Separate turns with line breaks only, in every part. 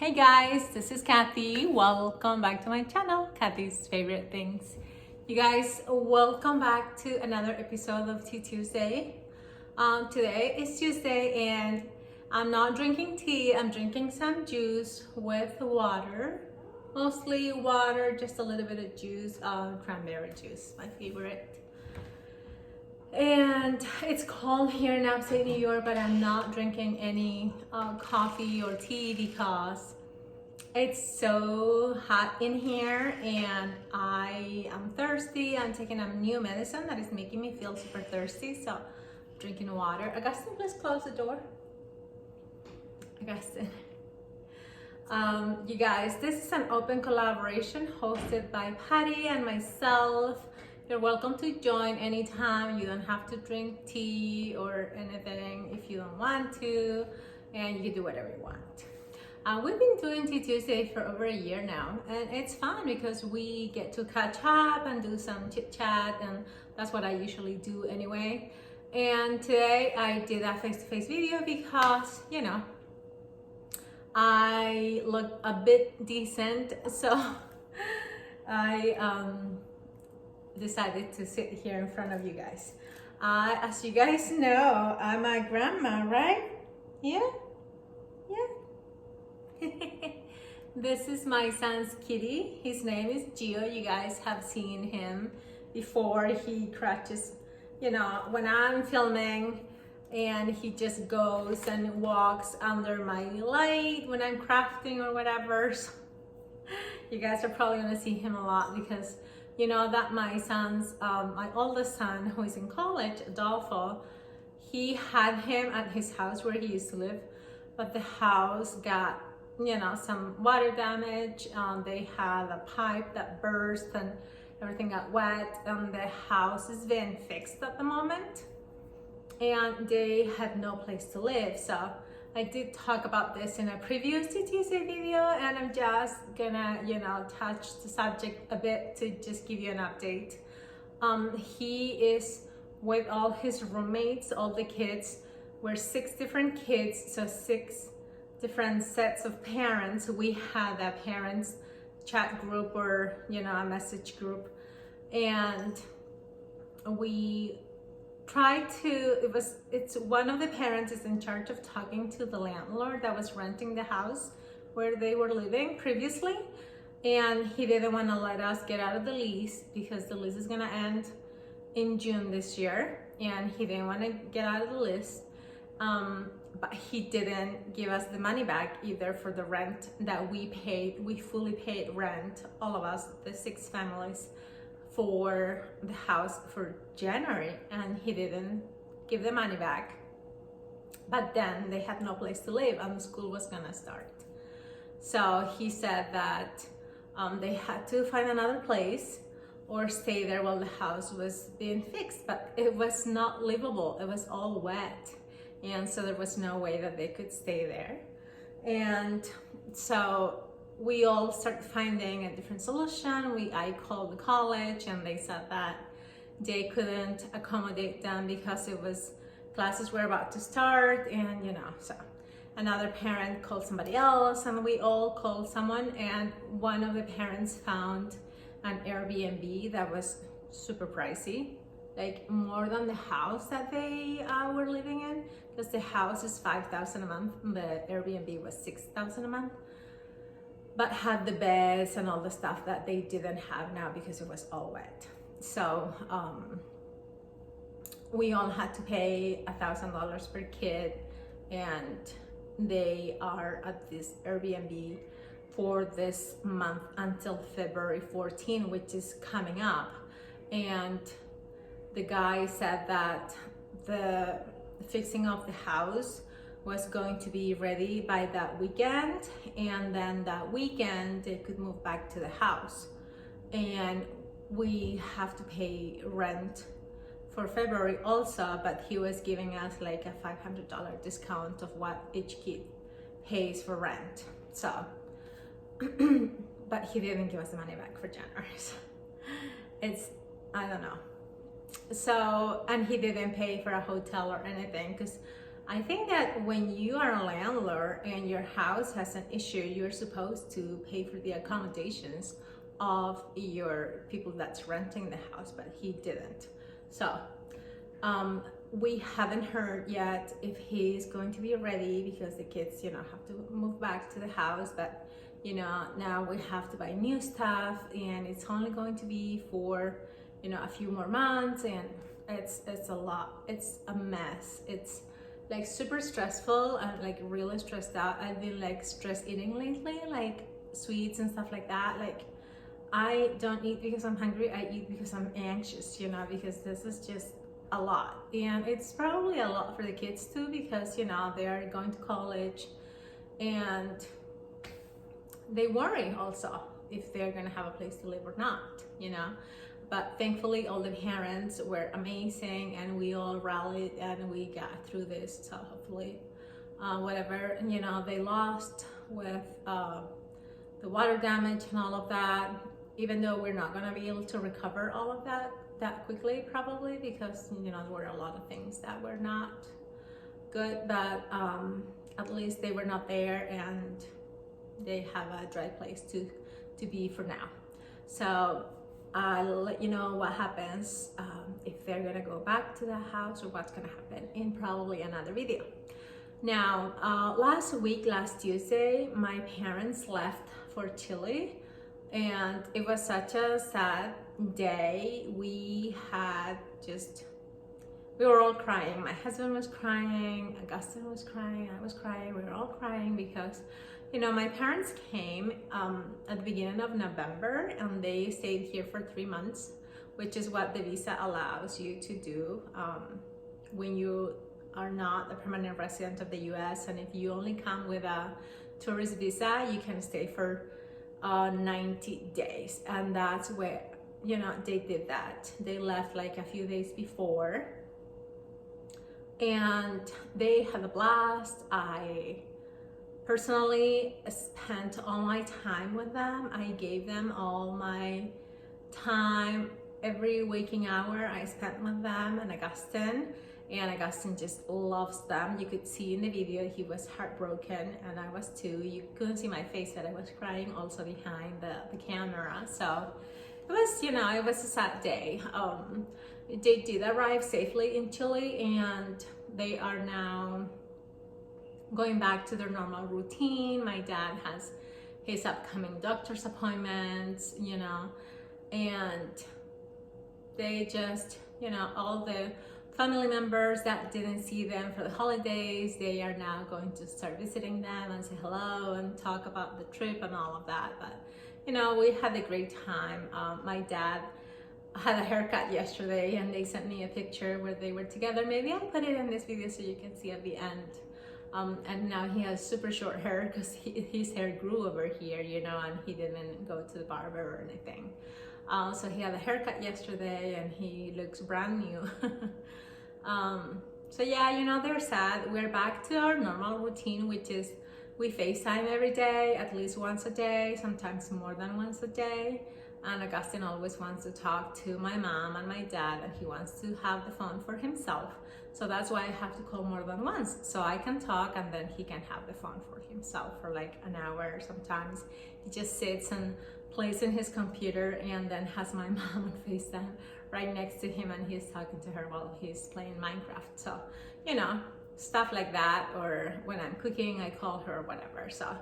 Hey guys, this is Kathy. Welcome back to my channel, Kathy's Favorite Things. You guys, welcome back to another episode of Tea Tuesday. Today is Tuesday and I'm not drinking tea. I'm drinking some juice with water. Mostly water, just a little bit of juice, cranberry juice, my favorite. And it's cold here in upstate New York, but I'm not drinking any coffee or tea because it's so hot in here and I am thirsty. I'm taking a new medicine that is making me feel super thirsty, so I'm drinking water. Augustine, please close the door. Augustine. You guys, this is an open collaboration hosted by Patty and myself. You're welcome to join anytime. You don't have to drink tea or anything if you don't want to, and you can do whatever you want. We've been doing Tea Tuesday for over a year now, and it's fun because we get to catch up and do some chit chat, and that's what I usually do anyway. And today I did a face-to-face video because, you know, I look a bit decent, so I decided to sit here in front of you guys. As you guys know, I'm a grandma, right? Yeah? Yeah? This is my son's kitty. His name is Gio. You guys have seen him before. He crouches, you know, when I'm filming, and he just goes and walks under my light when I'm crafting or whatever. So you guys are probably gonna see him a lot because you know that my son's, my oldest son who is in college, Adolfo, he had him at his house where he used to live, but the house got, you know, some water damage. They had a pipe that burst and everything got wet, and the house is being fixed at the moment. And they had no place to live. So I did talk about this in a previous Tuesday video, and I'm just gonna, you know, touch the subject a bit to just give you an update. He is with all his roommates, all the kids. We're 6 different kids, so 6 different sets of parents. We had a parents chat group or, you know, a message group, and we try to, it's one of the parents is in charge of talking to the landlord that was renting the house where they were living previously, and he didn't want to let us get out of the lease because the lease is going to end in June this year, and he didn't want to get out of the lease. But he didn't give us the money back either for the rent that we paid. We fully paid rent, all of us, the 6 families, for the house for January, and he didn't give the money back. But then they had no place to live and school was gonna start. So he said that they had to find another place or stay there while the house was being fixed, but it was not livable. It was all wet, and so there was no way that they could stay there. And so we all started finding a different solution. I called the college, and they said that they couldn't accommodate them because classes were about to start, and you know, so another parent called somebody else, and we all called someone, and one of the parents found an Airbnb that was super pricey, like more than the house that they were living in, because the house is $5,000 a month, and the Airbnb was $6,000 a month, but had the beds and all the stuff that they didn't have now because it was all wet. So we all had to pay $1,000 per kid, and they are at this Airbnb for this month until February 14, which is coming up. And the guy said that the fixing of the house was going to be ready by that weekend, and then that weekend they could move back to the house, and we have to pay rent for February also, but he was giving us like a $500 discount of what each kid pays for rent. So but he didn't give us the money back for January, so it's, I don't know. So, and he didn't pay for a hotel or anything because I think that when you are a landlord and your house has an issue, you're supposed to pay for the accommodations of your people that's renting the house, but he didn't. So we haven't heard yet if he's going to be ready, because the kids, you know, have to move back to the house. But you know, now we have to buy new stuff, and it's only going to be for, you know, a few more months, and it's a lot. It's a mess. It's like super stressful and like really stressed out. I've been like stress eating lately, like sweets and stuff like that. Like I don't eat because I'm hungry. I eat because I'm anxious, you know, because this is just a lot. And it's probably a lot for the kids too, because, you know, they are going to college and they worry also if they're gonna have a place to live or not, you know. But thankfully all the parents were amazing, and we all rallied and we got through this. So hopefully whatever, you know, they lost with the water damage and all of that, even though we're not gonna be able to recover all of that quickly, probably, because, you know, there were a lot of things that were not good, but at least they were not there, and they have a dry place to be for now. So I'll let you know what happens, if they're gonna go back to the house, or what's gonna happen in probably another video. Now, last Tuesday, my parents left for Chile, and it was such a sad day. We were all crying. My husband was crying, Augustine was crying, I was crying, we were all crying, because, you know, my parents came at the beginning of November, and they stayed here for 3 months, which is what the visa allows you to do when you are not a permanent resident of the US. And if you only come with a tourist visa, you can stay for 90 days. And that's where, you know, they did that. They left like a few days before, and they had a blast. I personally spent all my time with them. I gave them all my time. Every waking hour I spent with them and Augustine, and Augustine just loves them. You could see in the video he was heartbroken, and I was too. You couldn't see my face, that I was crying also behind the camera. So it was, you know, it was a sad day. They did arrive safely in Chile, and they are now going back to their normal routine. My dad has his upcoming doctor's appointments, you know, and they just, you know, all the family members that didn't see them for the holidays, they are now going to start visiting them and say hello and talk about the trip and all of that. But, you know, we had a great time. My dad had a haircut yesterday, and they sent me a picture where they were together. Maybe I'll put it in this video so you can see at the end. And now he has super short hair, because his hair grew over here, you know, and he didn't go to the barber or anything. So he had a haircut yesterday, and he looks brand new. So yeah, you know, they're sad. We're back to our normal routine, which is we FaceTime every day, at least once a day, sometimes more than once a day. And Augustine always wants to talk to my mom and my dad, and he wants to have the phone for himself. So that's why I have to call more than once, so I can talk, and then he can have the phone for himself for like an hour. Sometimes he just sits and plays in his computer, and then has my mom on FaceTime right next to him, and he's talking to her while he's playing Minecraft. So, you know, stuff like that. Or when I'm cooking, I call her, whatever. So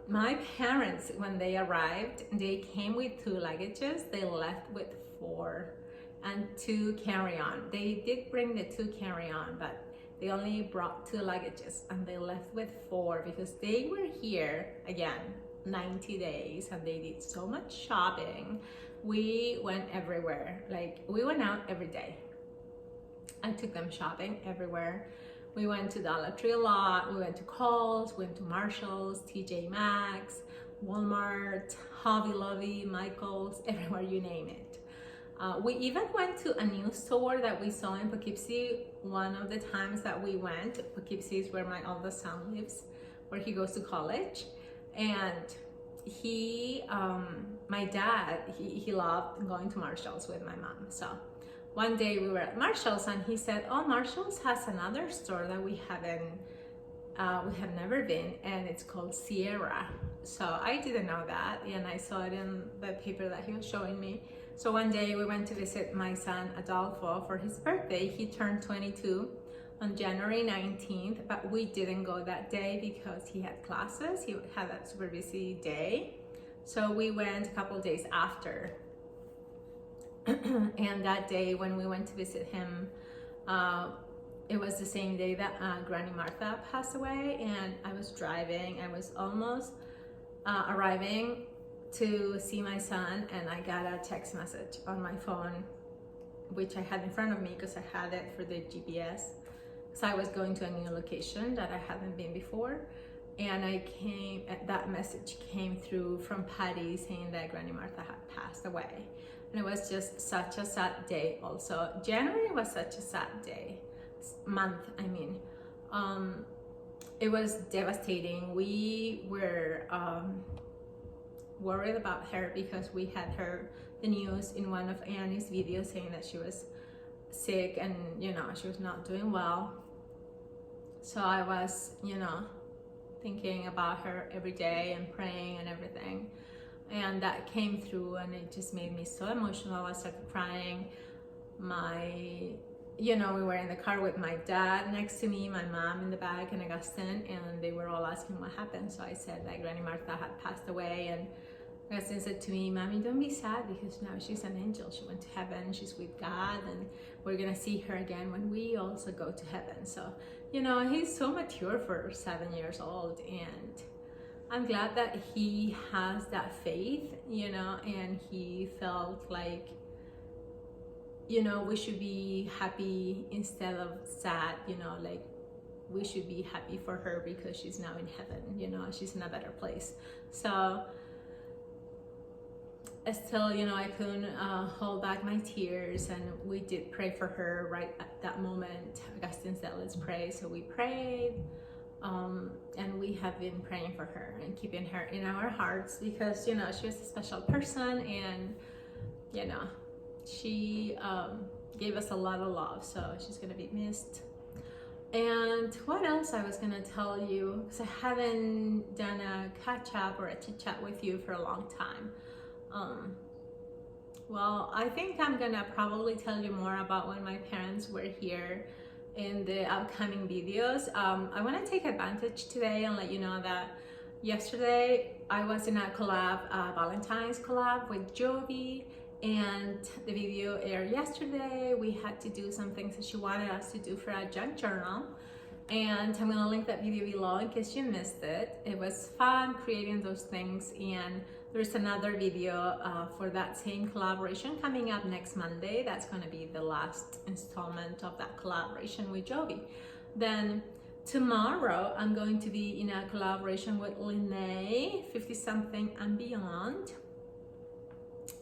my parents, when they arrived, they came with 2 luggages. They left with 4 and 2 carry-on. They did bring the 2 carry-on, but they only brought 2 luggages, and they left with 4 because they were here again 90 days, and they did so much shopping. We went everywhere. Like, we went out every day. I took them shopping everywhere. We went to Dollar Tree a lot. We went to Kohl's, we went to Marshall's, TJ Maxx, Walmart, Hobby Lobby, Michael's, everywhere, you name it. We even went to a new store that we saw in Poughkeepsie one of the times that we went. Poughkeepsie is where my oldest son lives, where he goes to college. And he, my dad, he loved going to Marshall's with my mom. So one day we were at Marshall's and he said, oh, Marshall's has another store that we have never been, and it's called Sierra. So I didn't know that, and I saw it in the paper that he was showing me. So one day we went to visit my son Adolfo for his birthday. He turned 22 on January 19th, but we didn't go that day because he had classes. He had a super busy day. So we went a couple days after. And that day when we went to visit him, it was the same day that Granny Martha passed away, and I was driving. I was almost arriving to see my son, and I got a text message on my phone, which I had in front of me because I had it for the GPS. So I was going to a new location that I hadn't been before, and that message came through from Patty saying that Granny Martha had passed away. And it was just such a sad day also. January was such a sad month, I mean. It was devastating. We were worried about her because we had heard the news in one of Annie's videos saying that she was sick and, you know, she was not doing well. So I was, you know, thinking about her every day and praying and everything. And that came through, and it just made me so emotional. I started crying. You know, we were in the car with my dad next to me, my mom in the back, and Augustine, and they were all asking what happened. So I said that Granny Martha had passed away, and Augustine said to me, Mommy, don't be sad because now she's an angel. She went to heaven, she's with God, and we're gonna see her again when we also go to heaven. So, you know, he's so mature for 7 years old, and I'm glad that he has that faith, you know, and he felt like, you know, we should be happy instead of sad, you know, like we should be happy for her because she's now in heaven, you know, she's in a better place. So still, you know, I couldn't hold back my tears, and we did pray for her right at that moment. Augustine said, let's pray. So we prayed, and we have been praying for her and keeping her in our hearts because, you know, she was a special person, and, you know, she gave us a lot of love, so she's gonna be missed. And what else I was gonna tell you, because I haven't done a catch up or a chit chat with you for a long time. Well, I think I'm gonna probably tell you more about when my parents were here in the upcoming videos. I want to take advantage today and let you know that yesterday I was in a collab, Valentines Collab with Jovi, and the video aired yesterday. We had to do some things that she wanted us to do for a junk journal, and I'm gonna link that video below in case you missed it. It was fun creating those things, and there's another video for that same collaboration coming up next Monday. That's gonna be the last installment of that collaboration with Jovi. Then tomorrow I'm going to be in a collaboration with Lene, 50 something and beyond.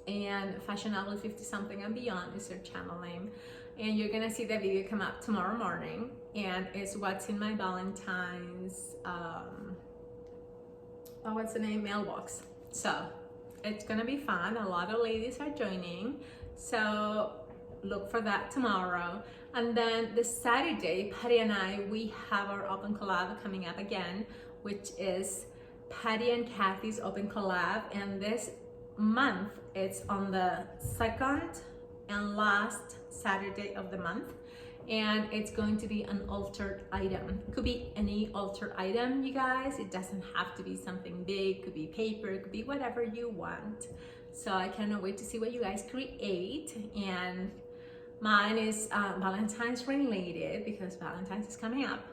And Fashionable 50 something and beyond is her channel name. And you're gonna see the video come up tomorrow morning, and it's what's in my Valentine's, what's the name, mailbox. So it's gonna be fun. A lot of ladies are joining, so look for that tomorrow. And then this Saturday, Patty and I, we have our open collab coming up again, which is Patty and Kathy's open collab. And this month it's on the second and last Saturday of the month, and it's going to be an altered item. It could be any altered item, you guys. It doesn't have to be something big. It could be paper, it could be whatever you want. So I cannot wait to see what you guys create. And mine is Valentine's related because Valentine's is coming up.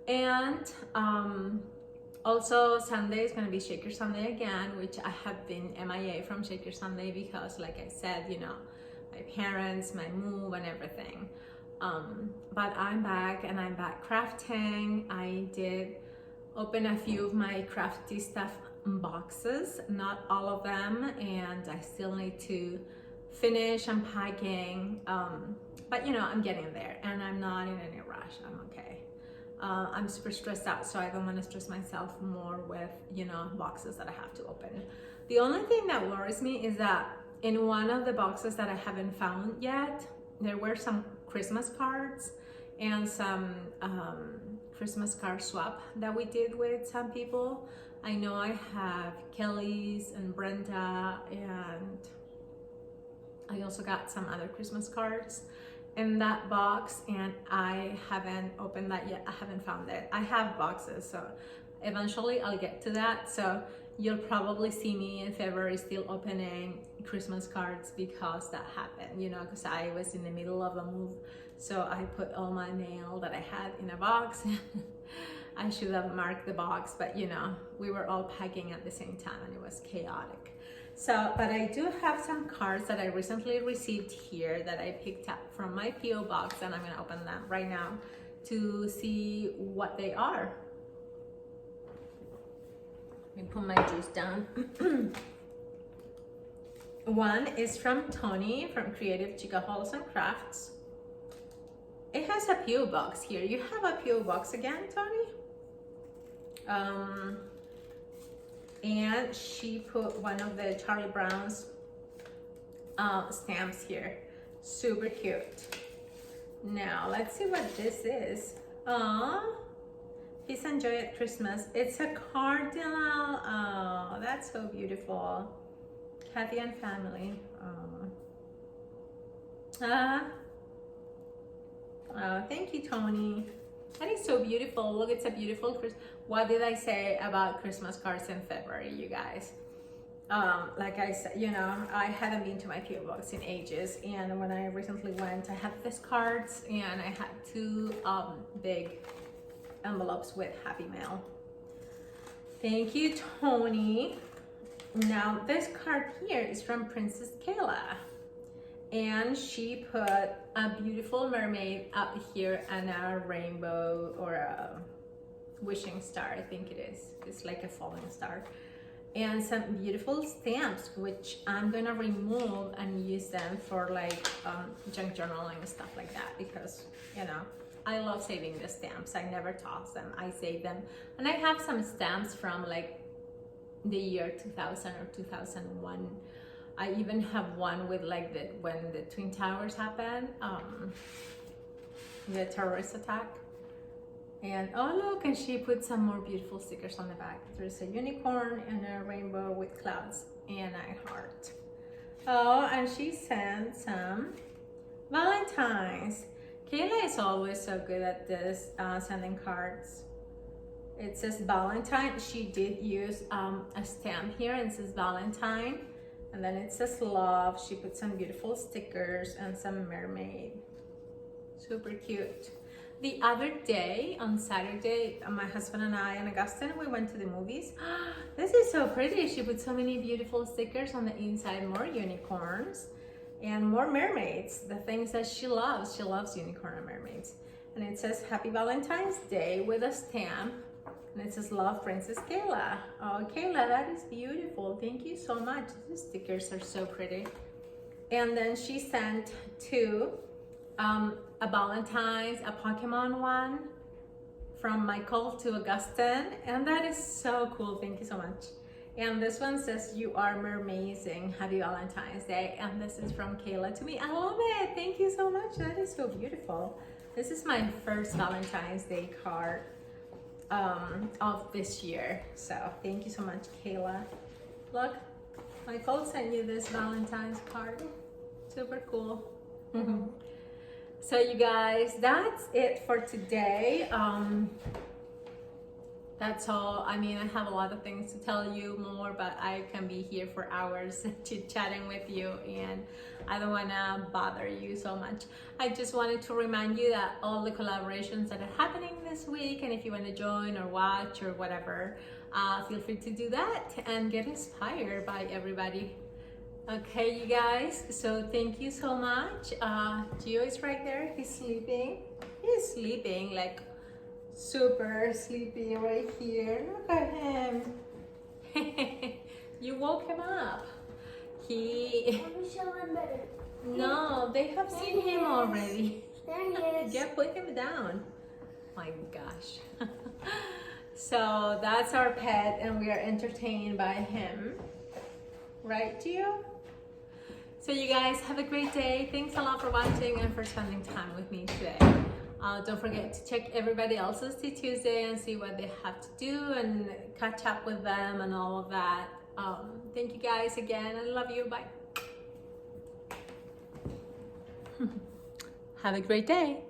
And also Sunday is going to be Shaker Sunday again, which I have been MIA from Shaker Sunday because, like I said, you know, my parents, my move and everything. But I'm back, and I'm back crafting. I did open a few of my crafty stuff boxes, not all of them, and I still need to finish unpacking. But you know, I'm getting there, and I'm not in any rush. I'm okay. I'm super stressed out, so I don't want to stress myself more with, you know, boxes that I have to open. The only thing that worries me is that in one of the boxes that I haven't found yet, there were some Christmas cards and some Christmas card swap that we did with some people. I know I have Kelly's and Brenda, and I also got some other Christmas cards in that box, and I haven't opened that yet. I haven't found it. I have boxes, so eventually I'll get to that. So you'll probably see me in February still opening Christmas cards because that happened, you know, because I was in the middle of a move. So I put all my mail that I had in a box. I should have marked the box, but you know, we were all packing at the same time and it was chaotic. So, but I do have some cards that I recently received here that I picked up from my P.O. box, and I'm gonna open them right now to see what they are. Let me put my juice down. One is from Tony from Creative Chicaholes and Crafts. It has a P.O. box here. You have a P.O. box again, Tony? And she put one of the Charlie Brown's stamps here. Super cute. Now, let's see what this is. Aww. Peace and joy at Christmas. It's a cardinal. Oh, that's so beautiful. Kathy and family. Oh, thank you, Tony. That is so beautiful. Look, it's a beautiful Christmas. What did I say about Christmas cards in February, you guys? Like I said, you know, I hadn't been to my P.O. box in ages, and when I recently went, I had these cards, and I had two big envelopes with Happy Mail. Thank you, Tony. Now, this card here is from Princess Kayla, and she put a beautiful mermaid up here and a rainbow or a wishing star, I think it is. It's like a falling star. And some beautiful stamps, which I'm gonna remove and use them for like junk journaling and stuff like that, because, you know, I love saving the stamps. I never toss them, I save them. And I have some stamps from like the year 2000 or 2001. I even have one with like when the Twin Towers happened, the terrorist attack. And oh look, and she put some more beautiful stickers on the back. There's a unicorn and a rainbow with clouds and a heart. Oh, and she sent some Valentines. Kayla is always so good at this, sending cards. It says Valentine. She did use a stamp here, and it says Valentine. And then it says love. She put some beautiful stickers and some mermaid. Super cute. The other day, on Saturday, my husband and I and Augustine, we went to the movies. This is so pretty. She put so many beautiful stickers on the inside, more unicorns and more mermaids, the things that she loves. She loves unicorn and mermaids. And it says Happy Valentine's Day with a stamp. And it says Love, Princess Kayla. Oh, Kayla, that is beautiful. Thank you so much. These stickers are so pretty. And then she sent two, a Valentine's, a Pokemon one from Michael to Augustine. And that is so cool. Thank you so much. And this one says, you are mermazing. Happy Valentine's Day. And this is from Kayla to me. I love it. Thank you so much. That is so beautiful. This is my first Valentine's Day card of this year. So thank you so much, Kayla. Look, Michael sent you this Valentine's card. Super cool. So you guys, that's it for today. That's all. I mean, I have a lot of things to tell you more, but I can be here for hours chit-chatting with you, and I don't want to bother you so much. I just wanted to remind you that all the collaborations that are happening this week, and if you want to join or watch or whatever, feel free to do that and get inspired by everybody. Okay, you guys, so thank you so much. Gio is right there. He's sleeping. He's sleeping like super sleepy right here. Look at him. You woke him up. He...
Let me show him better.
No, they have seen him already.
There he is.
Yeah, put him down. My gosh. So that's our pet, and we are entertained by him. Right, Gio? So So you guys have a great day. Thanks a lot for watching and for spending time with me today. Don't forget to check everybody else's Tea Tuesday and see what they have to do and catch up with them and all of that. Thank you guys again. I love you. Bye. Have a great day.